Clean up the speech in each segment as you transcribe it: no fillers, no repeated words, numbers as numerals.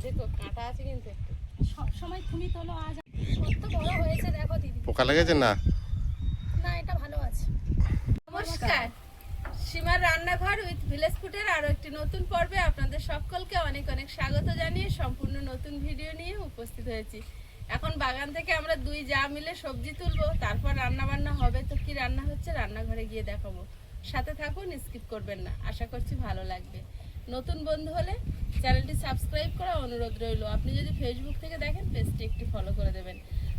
দেখো কাঁটা আছে কিন্তু একটু। সব সময় তুমি তোলো, আজ কত বড় হয়েছে দেখো দিদি। পোকা লেগেছে না? না, এটা ভালো আছে। নমস্কার, সীমার রান্নাঘর উইথ ভিলেজ ফুডের আরো একটি নতুন পর্বে আপনাদের সকলকে অনেক অনেক স্বাগত জানিয়ে সম্পূর্ণ নতুন ভিডিও নিয়ে উপস্থিত হয়েছি। এখন বাগান থেকে আমরা দুই যা মিলে সবজি তুলবো, তারপর রান্না বান্না হবে। তো কি রান্না হচ্ছে রান্নাঘরে গিয়ে দেখাবো, সাথে থাকুন, স্কিপ করবেন না। আশা করছি ভালো লাগবে। নতুন বন্ধু হলে চ্যানেলটি সাবস্ক্রাইব করা অনুরোধ রইল। আপনি যদি ফেসবুক থেকে দেখেন পেজটি একটু ফলো করে দেবেন।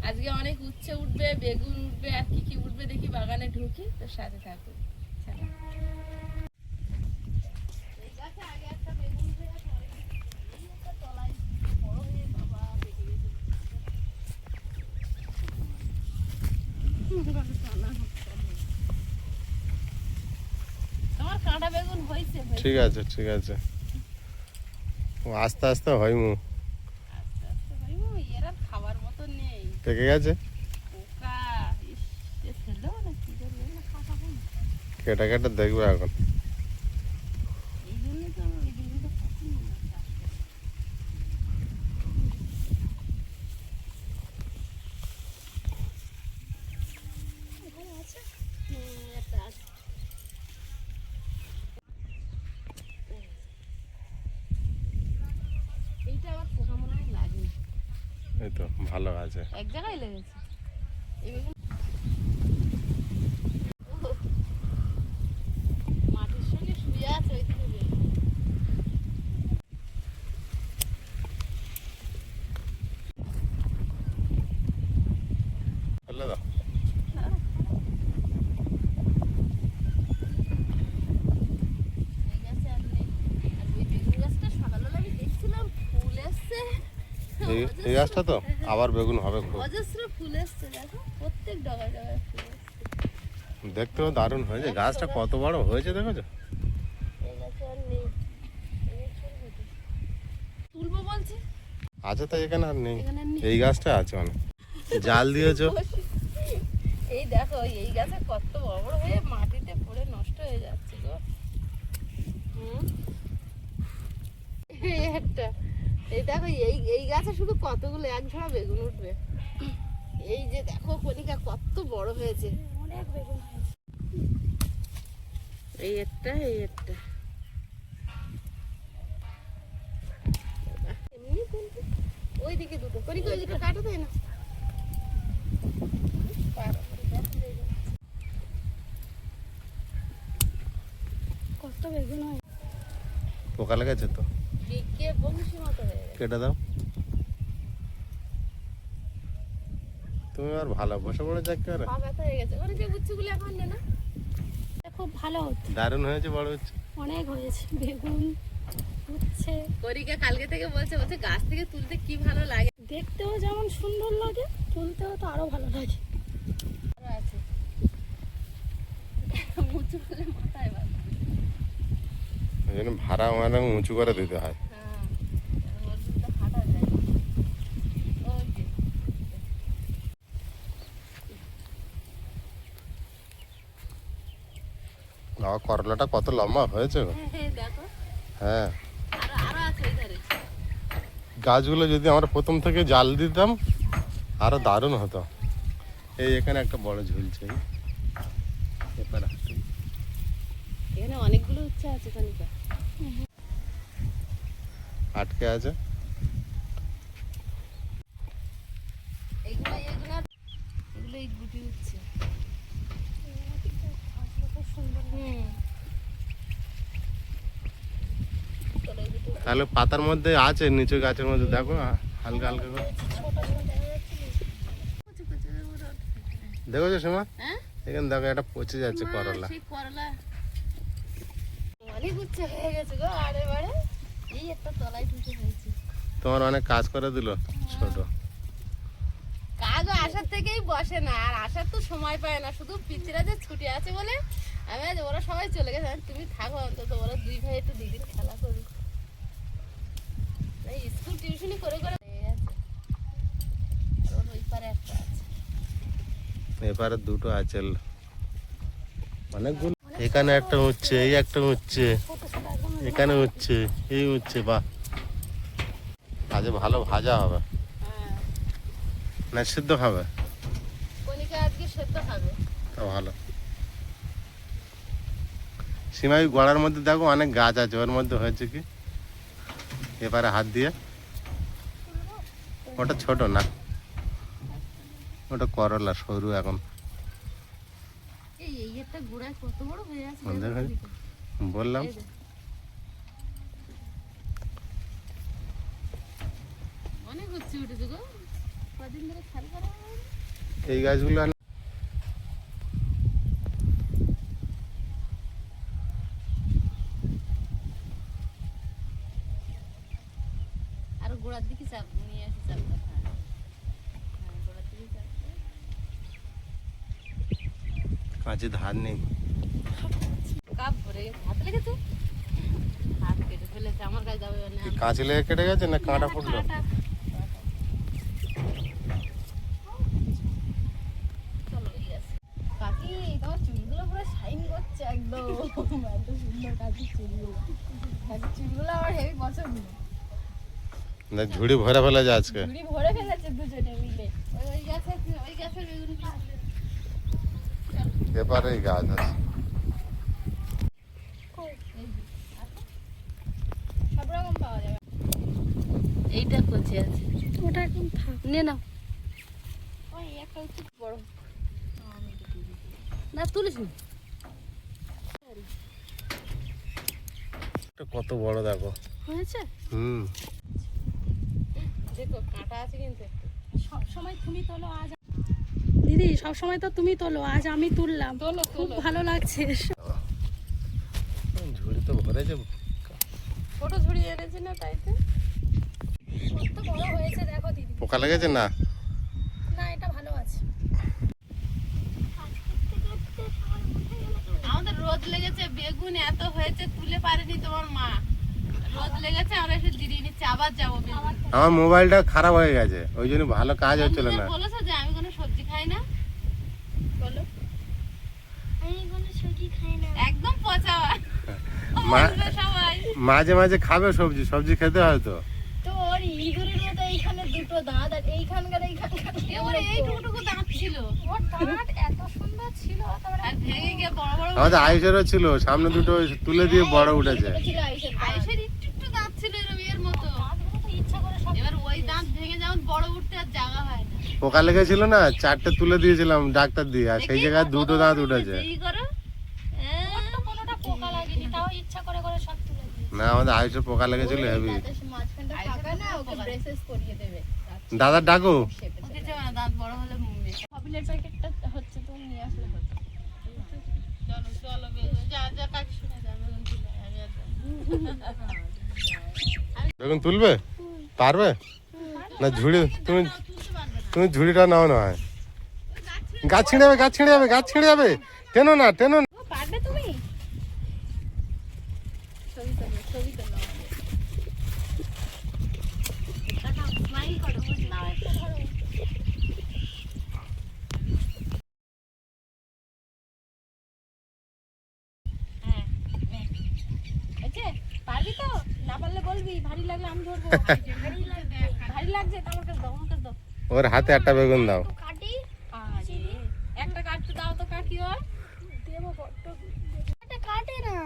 আজকে অনেক উচ্ছে উঠবে, বেগুন উঠবে, আর কি কি উঠবে দেখি বাগানে ঢুকি, তো সাথে থাকুন। তোমার কাঁটা বেগুন হয়েছে? ঠিক আছে ঠিক আছে, আস্তে আস্তে হয় মু। আস্তে আস্তে হইবো, এরা খাবার মতো নেই। পেকে গেছে, পোকা ফেলো না, কি করবে না, কাঁটা বেগুন। কেটে কেটে দেখবে এখন। এই জন্যই তো আমি ওই বেগুনটা পছন্দ না চাষ করতে। এখানে আছে? একটা আছে। এইটা আবার পোকা মনে হয় লাগেনি। এই তো ভালো আছে। এক জায়গায় লেগেছে এই বেগুন। মাটির সঙ্গে শুয়ে আছে ওইদিকে বেগুন। ফেলে দাও। এই গাছে আর নেই। আর ওই বেগুন গাছটা সকালবেলা আমি দেখছিলাম ফুল এসছে। এই গাছটা তো আবার বেগুন হবে খুব। অজস্র ফুল এসছে, দেখো প্রত্যেক ডগায় ডগায় ফুল এসছে। দেখতেও দারুণ হয়েছে, গাছটা কত বড় হয়েছে দেখেছো? এই গাছে আর নেই। এই ছোট ছোট। তুলবো বলছি, আছে তো এখানে আর নেই। এখানে আর নেই। এই গাছটা আছে অনেক। জাল দিয়েছো? এই দেখো এই গাছে কত বড় বড় হয়ে মাটিতে পড়ে নষ্ট হয়ে যাচ্ছে গো। এই একটা, এই দেখো এই গাছে শুধু কতগুলো এক ঝাড়া বেগুন উঠবে। এই যে দেখো কণিকা কত বড় হয়েছে, অনেক বেগুন হয়েছে। এই একটা এমনি তুলবে। ওইদিকে দুটো কণিকা, ওই দুটো কাটো দেয় না। কত বেগুন হয়। পোকা লেগেছে তো, দিকে বংশী মতো হয়ে গেছে। কেটে দাও। তুমি আর ভালো বসে পড়ে যাক করে। পা ব্যথা হয়ে গেছে, ওখানে যে উচ্ছেগুলো এখন নে না। খুব ভালো হচ্ছে, দারুণ হয়েছে, বড় হচ্ছে। অনেক হয়েছে বেগুন উচ্ছে। করিকা কালকে থেকে বলছে গাছ থেকে তুলতে কি ভালো লাগে, দেখতেও যেমন সুন্দর লাগে, তুলতেও তো আরো ভালো লাগে। আরো আছে উঁচু করে মাথায় বাঁধা। এই জন্য ভাড়া মানে উঁচু করে দিতে হয়। হ্যাঁ, ওর দুধটা ফাটা যায়। ওই যে বাবা, করলাটা কত লম্বা হয়েছে গো। দেখো, হ্যাঁ, আরো আছে ওই ধারে। গাছগুলো যদি আমরা প্রথম থেকে জাল দিতাম আরো দারুণ হতো। এই এখানে একটা বড় ঝুলছে, এপারে। এখানে অনেকগুলো উচ্ছে আছে কনিকা। আটকে আছে। এগুলো এই গুটি উচ্ছে। তাহলে পাতার মধ্যে আছে, নিচু গাছের মধ্যে দেখো হালকা হালকা করে দেখেছো সীমা? এখানে দেখো একটা পচে যাচ্ছে করলা। অনেক উচ্ছে হয়ে গেছে গো, আরে বারে এই একটা তলায় ঢুকে হয়েছে। তোমার অনেক কাজ করে দিল ছোট। কাজ আসার থেকেই বসে না, আর আসার তো সময় পায় না। শুধু পিচিরা যে ছুটি আছে বলে আমি আজ, ওরা সবাই চলে গেছে, তুমি থাকো অন্তত। ওরা দুই ভাই একটু দিদির খেলা করুক। স্কুল টিউশনি করে করে ওই পারে একটা আছে, এপারে দুটো আছে অনেকগুলো। এখানে একটা উচ্ছে, এই একটা উচ্ছে, এখানে উচ্ছে, এই উচ্ছে, বাহ। আজ ভালো ভাজা হবে হ্যাঁ, না সিদ্ধ খাবে? কণিকা আজকে সেদ্ধ খাবে। তা ভালো। সীমাই গোড়ার মধ্যে দেখো অনেক গাছ আছে, ওর মধ্যে হয়েছে কি এবারে হাত দিয়ে? ওটা ছোট না, ওটা করলা সরু এখন। এই একটা গোড়ায় কত বড় হয়ে আছে দেখো, বললাম এই যে। অনেক হচ্ছে উঠেছে গো, কদিন ধরে খেয়াল করা হয়নি। এই গাছগুলো আর গোড়ার দিকে চাপ নিয়ে আসি, চাপটা হ্যাঁ গোড়ার দিকে চাপটা। কাঁচে ধার নেই। কাপ ভরে হাত লেগেছে, হাত কেটে ফেলেছে। আমার কাছে যাবে না, কি কাঁচি লেগে কেটে গেছে না কাঁটা ফুটলো? চলো এই আছে। কাকি তোমার চুলগুলো পুরো শাইন করছে একদম, এত সুন্দর কাকির চুলগুলো। কাকির চুলগুলো আমার হেভি পছন্দ। না ঝুড়ি ভরে ফেলে যায় আজকে। ঝুড়ি ভরে ফেলেছে দুজনে মিলে। ওই গাছের বেগুন কাটলে। এবারে এই গাছ আছে। সব রকম পাওয়া যাবে। এইটা কচি আছে, ওটা একদম থাক নে নাও। ওই একটা হচ্ছে বড় না, তুলিস না। এটা কত বড় দেখো। হয়েছে দেখো, কাঁটা আছে কিন্তু। সব সময় তুমি তোলো, আজ দিদি সব সময় তো তুমি তোলো, আজ আমি তুললাম। তোলো, খুব ভালো লাগছে। ঝুড়ি তো ভরে যাবো। ছোট ঝুড়ি এনেছি না, তাইতে কত বড় হয়েছে দেখো দিদি। পোকা লেগেছে না? না এটা ভালো আছে। আমাদের রোদ লেগেছে, বেগুন এত হয়েছে তুলে পারেনি তোমার মা। রোদ লেগেছে, আমরা এসে দিয়ে নিচ্ছি, আবার যাবো বেগুন। আমার মোবাইলটা খারাপ হয়ে গেছে, ওই জন্য ভালো কাজ হচ্ছিল না। বলেছো যে আমি কোনো সবজি খাই না, বলো আমি কোনো সবজি খাই না। একদম পচা। বলবে সবাই। মাঝে মাঝে খাবে সবজি, সবজি খেতে হয় তো। তো ওর ইঁদুরের মতো এইখানে দুটো দাঁত আর এইখানকার এবারে এইটুকু দাঁত ছিল, ওর দাঁত এত সুন্দর ছিল, আর ভেঙে গিয়ে বড় বড়। আমাদের আইসেরও ছিল, সামনে দুটো তুলে দিয়ে বড় উঠেছে। ছিল আইসের আইসের একটু দাঁত ছিল এরকম এর মতো। ইচ্ছা করে সব এবার ওই দাঁত ভেঙে যেমন বড় উঠতে আর জায়গা হয় না। পোকা লেগেছিল না, 4টে তুলে দিয়েছিলাম ডাক্তার দিয়ে, আর সেই জায়গায় দুটো দাঁত উঠেছে। এই করো কোনোটা পোকা লাগেনি, তাও ইচ্ছা করে করে সব তুলে দিই। না আমাদের আইসের পোকা লেগেছিল হেভি। মাঝখানটা ফাঁকা না, ওকে ব্রেসেস করিয়ে দেবে। দাদার ডাকো। ওকে যাবে না, দাঁত বড় হলে হবিলের প্যাকেটটা হচ্ছে, তুমি নিয়ে আসলে হতো। চলো চলো বেগুন যা যা কাকি শুনে যা, বেগুন তুলে আমি আর যাবো। বেগুন তুলবে পারবে না? ঝুড়ি তুমি তুমি ঝুড়িটা নাও না হয়। গাছ ছিঁড়ে যাবে, গাছ ছিঁড়ে যাবে, গাছ ছিঁড়ে যাবে। টেনো না, টেনো না। পারবে তুমি? ছবি তোলো, ছবি তোলো। স্মাইল করো, নাও একটা ধরো। হ্যাঁ পারবি তো? না পারলে বলবি, ভারী লাগলে আমি ধরবো। ভারী লাগছে তো আমাকে দাও, আমাকে দাও। ওর হাতে একটা বেগুন দাও। তো কাটি। আরে একটা কাটতে দাও তো কাকি। ওর দেবো বড্ড। এটা কাটে না।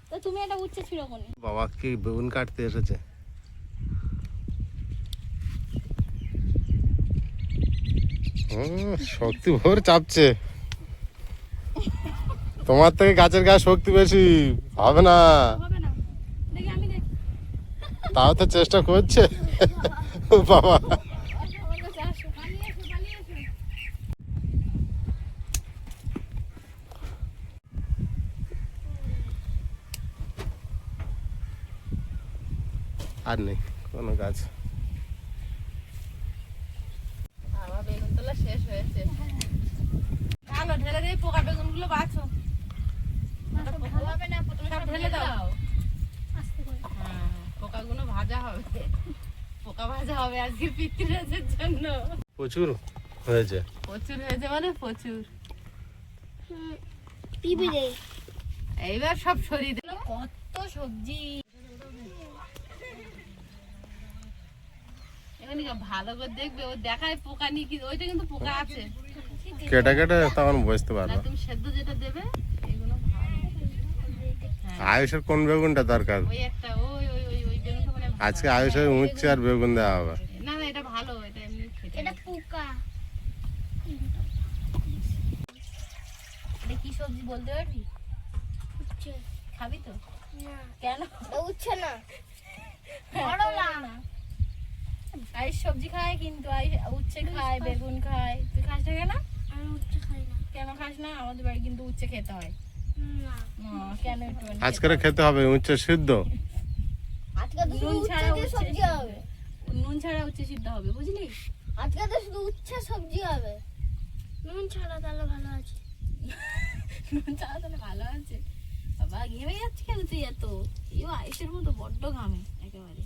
তো তুমি এটা উচ্ছে ছিল কোনি? বাবা কি বেগুন কাটতে এসেছে। শক্তি ভোর চাপছে। তোমার থেকে গাছের গায়ে শক্তি বেশি হবে না, হবে না, দেখি আমি দেখি। তাও তো চেষ্টা করছে। বাবা আমার কাছে আসো, পালিয়ে এসো, পালিয়ে এসো। আর নেই কোনো গাছ। আমার বেগুন তোলা শেষ হয়েছে। ভালো ঢেলে দিয়ে পোকা বেগুনগুলো বাছো। ভালো হবে না, সব ঢেলে দাও। আস্তে করে। হ্যাঁ, পোকাগুলো ভাজা হবে। পোকা ভাজা হবে আজকে পিতৃরাজের জন্য। প্রচুর হয়েছে। প্রচুর হয়েছে মানে প্রচুর। টিভি দে। এইবার সব সরিয়ে দিল। কত সবজি। একটুখানি ভালো করে দেখবে, ও দেখায় পোকা নিয়ে কি, ওইটা কিন্তু পোকা আছে। কেটে কেটে তখন বুঝতে না পারবো। তুমি সেদ্ধ যেটা দেবে এগুলো ভালো। হ্যাঁ, আয়ুষের কোন বেগুনটা দরকার? ওই একটা ওই ওই ওই ওই বেগুনটা মানে ভালো। আজকে আয়ুষের উচ্ছে আর বেগুন দেওয়া হবে। না না এটা ভালো, এটা এমনি খেতে। এটা পোকা। এটা কি সবজি বলতে পারবি? উচ্ছে। খাবি তো? না, কেন? এটা উচ্ছে না, করলা। আয়ুষ সবজি খায়, কিন্তু আয়ুষ উচ্ছে খায়, বেগুন খায়। তুই খাস না কেন? আমি উচ্ছে খাই না। কেন খাস না? আমাদের বাড়ি কিন্তু উচ্ছে খেতে হয়। না, কেন একটু আজকে খেতে হবে উচ্ছে সিদ্ধ। আজকে তো শুধু নুন উচ্ছে ছাড়া দিয়ে উচ্ছে সবজি হবে। নুন ছাড়া উচ্ছে সিদ্ধ হবে, বুঝলি? আজকে তো শুধু উচ্ছে সবজি হবে। নুন ছাড়া তাহলে ভালো আছে। নুন ছাড়া তাহলে ভালো আছে। বাবা ঘেমে যাচ্ছে কেন তুই এত? ইও আয়ুষের মতো বড্ড ঘামে একেবারে।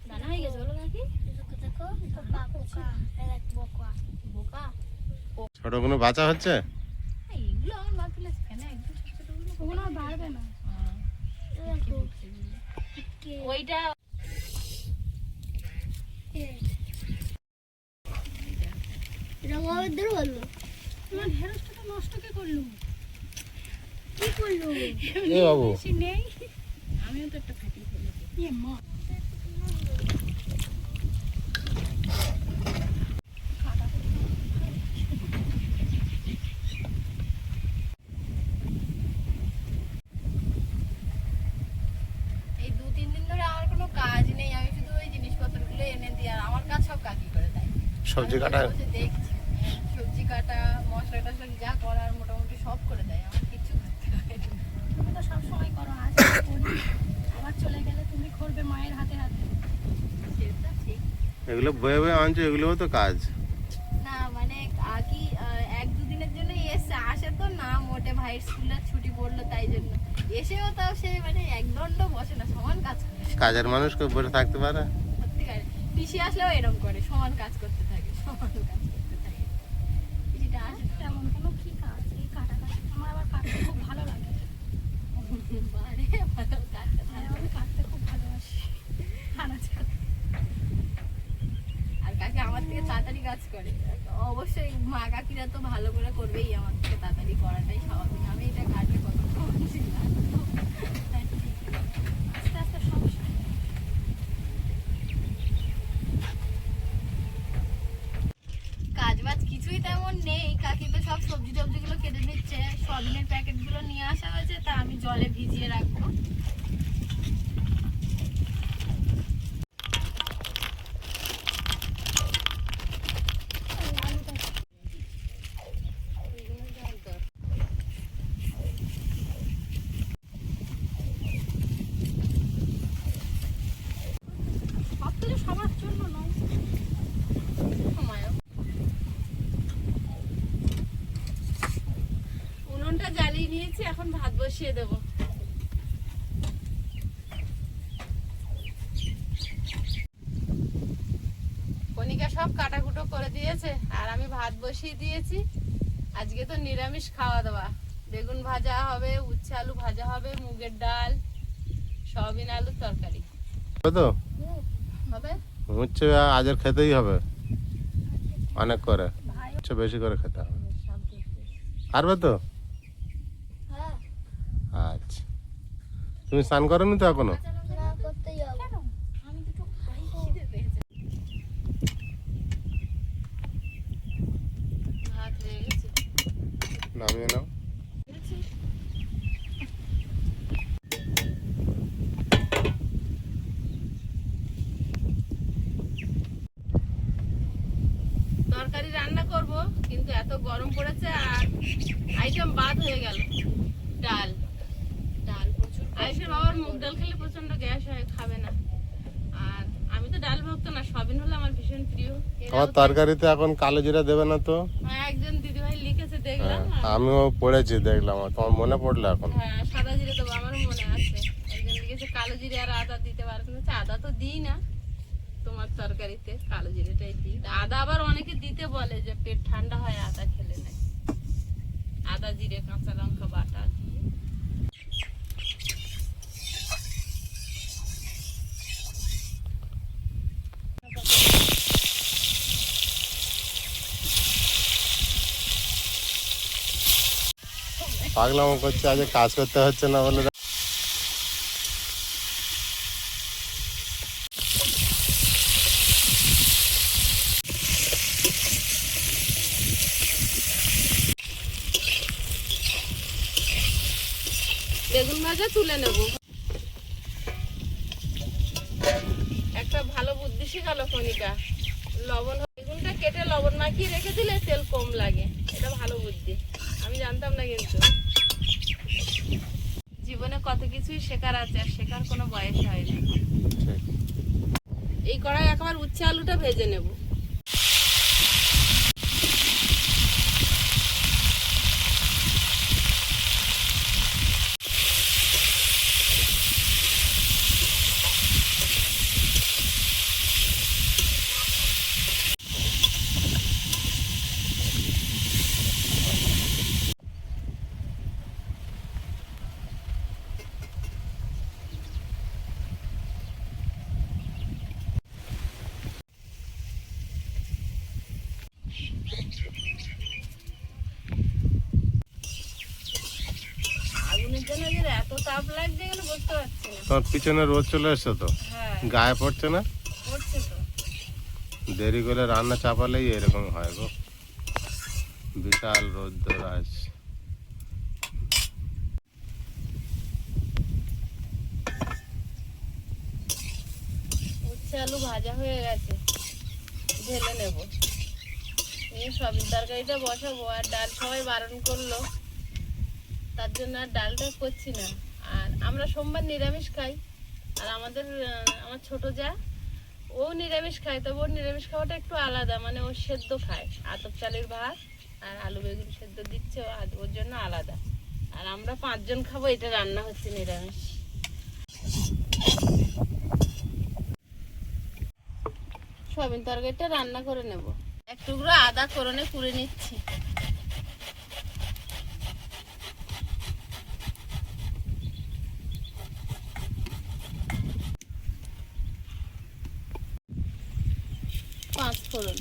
দানা হয়ে গেছে বলো নাকি? দেখো দেখো, পোকা পোকা, এটা পোকা। বোকা। ছোট কোনো বাচ্চা হচ্ছে? এইগুলো আমার মা তুলে কেন একদম ছোট ছোটগুলো? ওগুলো আর বাড়বে না। কি বলছে এগুলো? ওইটা এটা বাবার ধরে বললো। তোমার ঢেঁড়সটা নষ্ট কে করলো? কি করলো? এ বাবু বেশি নেই, আমিও তো একটা ফাটিয়ে ফেলেছি। এ মা, এই 2-3 দিন ধরে আমার কোনো কাজ নেই, আমি শুধু ওই জিনিসপত্রগুলো এনে দিই, আর আমার কাজ সব কাকি করে দেয়। সবজি আমি কাটা? বসে বসে দেখছি, সবজি কাটা, মশলা টশলা যা করার মোটামুটি সব করে দেয়, আমার কিছু করতে হয় না। তুমি তো সবসময় করো, আজ করি। আবার চলে গেলে তুমি করবে মায়ের হাতে হাতে। সেটা ঠিক এগুলো বয়ে বয়ে আনছো, এগুলোও তো কাজ। না, মানে কাকি 1-2 দিনের জন্য এসে আসে তো না, মোটে ভাইয়ের স্কুলের ছুটি পড়লো তাই জন্য এসেও তাও সে মানে একদণ্ড বসে না, সমান কাজ করে। কাজের মানুষ কেউ বসে থাকতে পারে? সত্যিকারে পিসি আসলেও এরকম করে, সমান কাজ করতে থাকে, সমান কাজ করতে থাকে। পিসিটা আসে না। তেমন কোনো কি কাজ, এই কাটাকাটি আমার আবার কাটতে খুব ভালো লাগে। বারে ভালো কাজটা থাকে। আমি কাটতে খুব ভালোবাসি। আনাজ কাটতে। আর কাকি আমার থেকে তাড়াতাড়ি কাজ করে। অবশ্যই মা কাকিরা তো ভালো করে করবেই, আমার থেকে তাড়াতাড়ি করাটাই স্বাভাবিক। আমি এটা কাটলে কতক্ষণ ছিলাম। আস্তে আস্তে সব শেষ। কাজ বাজ কিছুই তেমন নেই, কাকি তো সব সবজি টবজিগুলো কেটে দিচ্ছে, সয়াবিনের প্যাকেটগুলো নিয়ে আসা হয়েছে, তা আমি জলে ভিজিয়ে রাখবো। সব কিছু সবার জন্য নয়। সময়ও উনুনটা জ্বালিয়ে নিয়েছি, এখন ভাত বসিয়ে দেবো। কণিকা সব কাটাকুটো করে দিয়েছে, আর আমি ভাত বসিয়ে দিয়েছি। আজকে তো নিরামিষ খাওয়া দাওয়া, বেগুন ভাজা হবে, উচ্ছে আলু ভাজা হবে, মুগের ডাল, সয়াবিন আলুর তরকারি হবে তো? হবে। উচ্ছে আজের খেতেই হবে, অনেক করে উচ্ছে বেশি করে খেতে হবে। পারবে তো? হ্যাঁ, আচ্ছা, তুমি স্নান করোনি তো এখনো? না করতে যাবো। কেন? আমি দুটো খাই। খিদে পেয়েছে। ভাত হয়ে গেছে। নামিয়ে নাও। তরকারি রান্না করব, কিন্তু এত গরম পড়েছে আর আইটেম বাদ হয়ে গেল। ডাল ডাল প্রচুর, আয়ুষের বাবার মুগ ডাল খেলে প্রচন্ড গ্যাস হয়, খাবে না। আর আমি তো ডাল ভক্ত না, সয়াবিন হলো আমার ভীষণ প্রিয়। আমার তরকারিতে এখন কালো জিরা দেবে না তো? হ্যাঁ, একজন দিদিভাই লিখেছে দেখলাম। আমিও পড়েছি, দেখলাম। তোমার মনে পড়লো এখন? হ্যাঁ, সাদা জিরে দেবো, আমারও মনে আছে। একজন লিখেছে কালো জিরে আর আদা দিতে পারবে না। আদা তো দিই না তোমার তরকারিতে, কালো জিরেটাই দিই। আদা আবার অনেকে দিতে বলে যে পেট ঠান্ডা হয় আদা খেলে না। আদা জিরে কাঁচা লঙ্কা বাটা দিয়ে পাগলামো করছে, আজ কাজ করতে হচ্ছে না বলে। বেগুন ভাজা তুলে নেব। একটা ভালো বুদ্ধি শিখালো কণিকা, বেগুনটা কেটে লবণ মাখিয়ে রেখে দিলে তেল কম লাগে। এটা ভালো বুদ্ধি, আমি জানতাম না। কিন্তু জীবনে কত কিছুই শেখার আছে, আর শেখার কোনো বয়স হয় না। এই কড়াই একবার উচ্ছে আলুটা ভেজে নেব। আগুনের জন্য যে এত তাপ লাগছে কেন বুঝতে পারছি না। তোমার পিছনে রোদ চলে এসছে তো, হ্যাঁ গায়ে পড়ছে না? পড়ছে তো। দেরি করে রান্না চাপালেই এরকম হয় গো, বিশাল রোদ্দুর আজ। উচ্ছে আলু ভাজা হয়ে গেছে, ঢেলে নেব। নিয়ে সবজি তরকারিটা বসাবো। আর ডাল সবাই বারণ করলো, তার জন্য আর ডালটা করছি না। আর আমরা সোমবার নিরামিষ খাই। আর আমার ছোট যা, ও নিরামিষ খায়, তবে ওর নিরামিষ খাওয়াটা একটু আলাদা। মানে ও সেদ্ধ খায়, আতপ চালের ভাত আর আলু বেগুন সেদ্ধ দিচ্ছে, ওর জন্য আলাদা। আর আমরা 5 জন খাবো, এটা রান্না হচ্ছে নিরামিষ। সয়াবিন তরকারিটা রান্না করে নেব। এক টুকরো আদা ফোড়নে পুড়ে নিচ্ছি। পাঁচ ফোড়ন,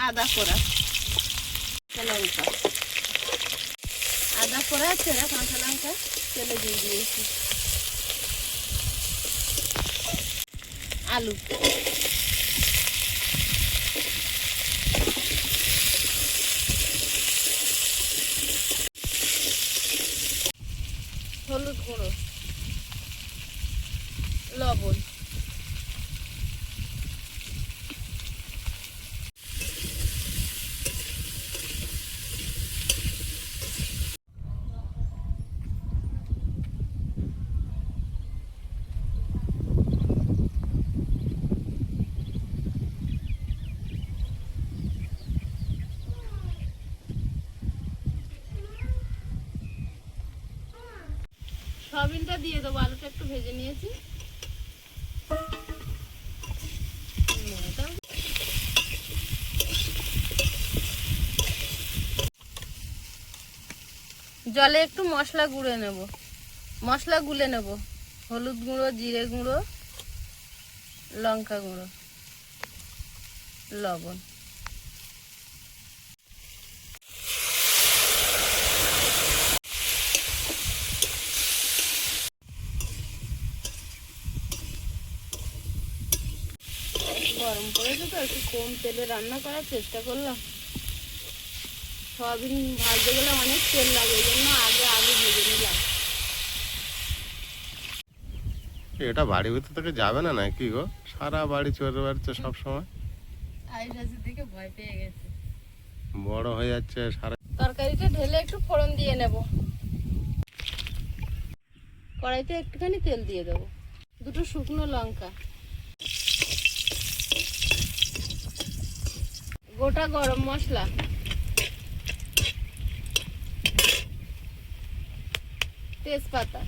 আদা পোড়া, লঙ্কা, আদা পোড়া চেরা কাঁচা লঙ্কা তেলে দিয়ে দিয়েছি। আলু, হলুদ গুঁড়ো, লবণ, সয়াবিনটা দিয়ে দেবো। আলুটা একটু ভেজে নিয়েছি। জলে একটু মশলা গুলে নেব। হলুদ গুঁড়ো, জিরে গুঁড়ো, লঙ্কা গুঁড়ো, লবণ। গরম পড়েছে তো, একটু কম তেলে রান্না করার চেষ্টা করলাম। সয়াবিন ভাজতে গেলে অনেক তেল লাগে, এই জন্য আগে ভেজে নিলাম। এটা বাড়ির ভিতর থেকে যাবে না নাকি গো? সারা বাড়ি চলে বেড়াচ্ছে সব সময়। আইসাসের দিকে ভয় পেয়ে গেছে, বড় হয়ে যাচ্ছে সারা। তরকারিটা ঢেলে একটু ফোড়ন দিয়ে নেব। কড়াইতে একটুখানি তেল দিয়ে দেবো। দুটো শুকনো লঙ্কা, গোটা গরম মশলা, তেজপাতা,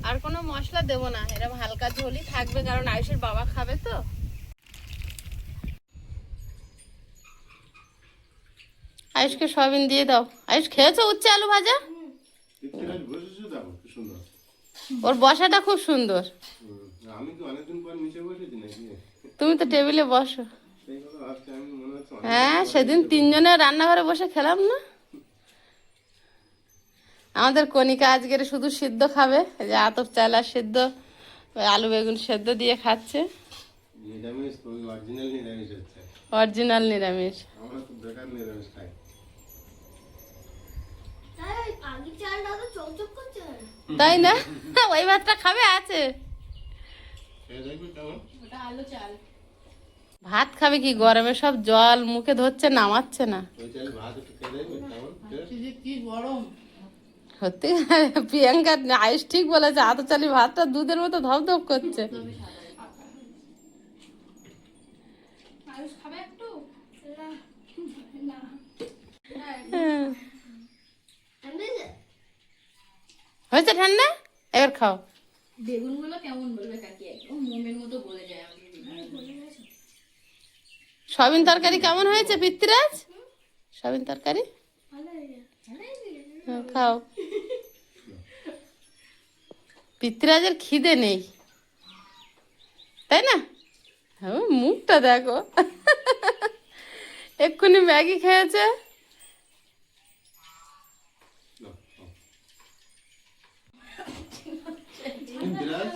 আর কোনো মশলা দেবো না। এরকম হালকা ঝোলই থাকবে, কারণ আয়ুষের বাবা খাবে তো। আয়ুষকে সয়াবিন দিয়ে দাও। আয়ুষ খেয়েছো উচ্ছে আলু ভাজা? পৃথ্বীরাজ বসেছো দেখো কি সুন্দর। ওর বসাটা খুব সুন্দর। আমি কি অনেকদিন পর নিচে বসেছি নাকি? তুমি তো টেবিলে বসো। সেই কথা ভাবছি আমি, মনে হচ্ছে অনেক হ্যাঁ, সেদিন তিনজনে রান্নাঘরে বসে খেলাম না। আমাদের কণিকা আজকের শুধু সিদ্ধ খাবে, এই যে আতপ চাল আর সিদ্ধ, ওই আলু বেগুন সেদ্ধ দিয়ে খাচ্ছে। নিরামিষ, ওই অরিজিনাল নিরামিষ হচ্ছে। অরিজিনাল নিরামিষ। আমরা তো বেকার নিরামিষ খাই। তাই না? ওই ভাতটা খাবে আছে। খেয়ে দেখবি কেমন? ভাত খাবে কি গরমে, সব জল মুখে ধরছে, নামাচ্ছে না। ওই চাল ভাত একটু খেয়ে দেখবি কেমন taste? সত্যি প্রিয়াঙ্কা, আয়ুষ ঠিক বলেছে, আতো চালি ভাতটা দুধের মতো ধপধপ করছে। হ্যাঁ। হয়েছে ঠান্ডা, এবার খাও। বেগুনগুলো কেমন বলবে কাকি, একদম মোমের মতো গলে যায়। সয়াবিন তরকারি কেমন হয়েছে পৃথ্বীরাজ? সয়াবিন তরকারি হ্যাঁ, খাও। পৃথ্বীরাজের খিদে নেই, তাই না? হ্যাঁ, মুখটা দেখো, এক্ষুনি ম্যাগি খেয়েছে। নাও, খাও। পৃথ্বীরাজ,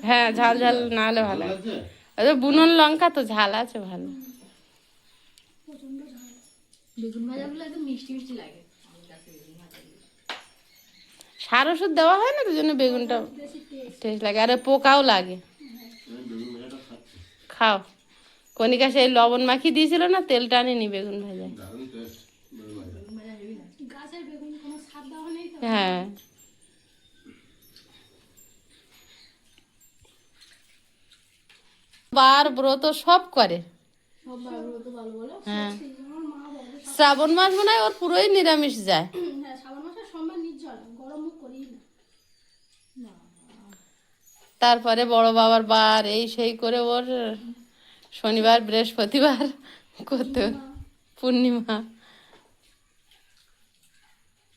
হ্যাঁ, ঝাল ঝাল না হলে ভালো। ভালো লাগছে? আরে বুনুন লঙ্কা তো ঝাল আছে ভালো। বেগুন ভাজাগুলো একদম মিষ্টি মিষ্টি লাগে। সার ওষুধ দেওয়া হয় না, তো জন্য বেগুনটা টেস্ট লাগে, আরে পোকাও লাগে। আমি বেগুন ভাজাটা খাচ্ছি। খাও। কণিকা সেই লবণ মাখিয়ে দিয়েছিল না, তেলটা আনিনি বেগুন ভাজা। দারুণ টেস্ট বেগুন ভাজা। গাছের বেগুন কোনো স্বাদ দেওয়া নেই তো। হ্যাঁ, বার ব্রত সব করে। সব বারগুলো তো ভালো বলো। হ্যাঁ, আমার মা বলে শ্রাবণ মাস মনে হয় ওর পুরোই নিরামিষ যায়। হ্যাঁ, শ্রাবণ মাসে সোমবার নির্জলা, গরম মুখ করি না। তারপরে বড় বাবার বার এই সেই করে ওর শনিবার বৃহস্পতিবার করতে হয়। পূর্ণিমা।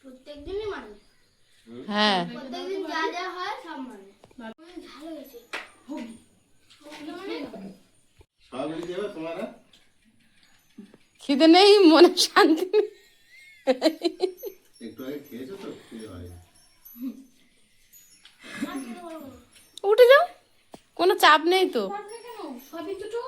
প্রত্যেকদিনই মানে হ্যাঁ, প্রত্যেকদিন যা যা হয় সব মানে। ভালো হয়েছে। সয়াবিন দেবে তোমারা? খিদে নেই, মনে শান্তি নেই। একটু আগে খেয়েছো তো, খিদে হয়নি। উঠে যাও, কোনো চাপ নেই তো। কেন সবই দুটো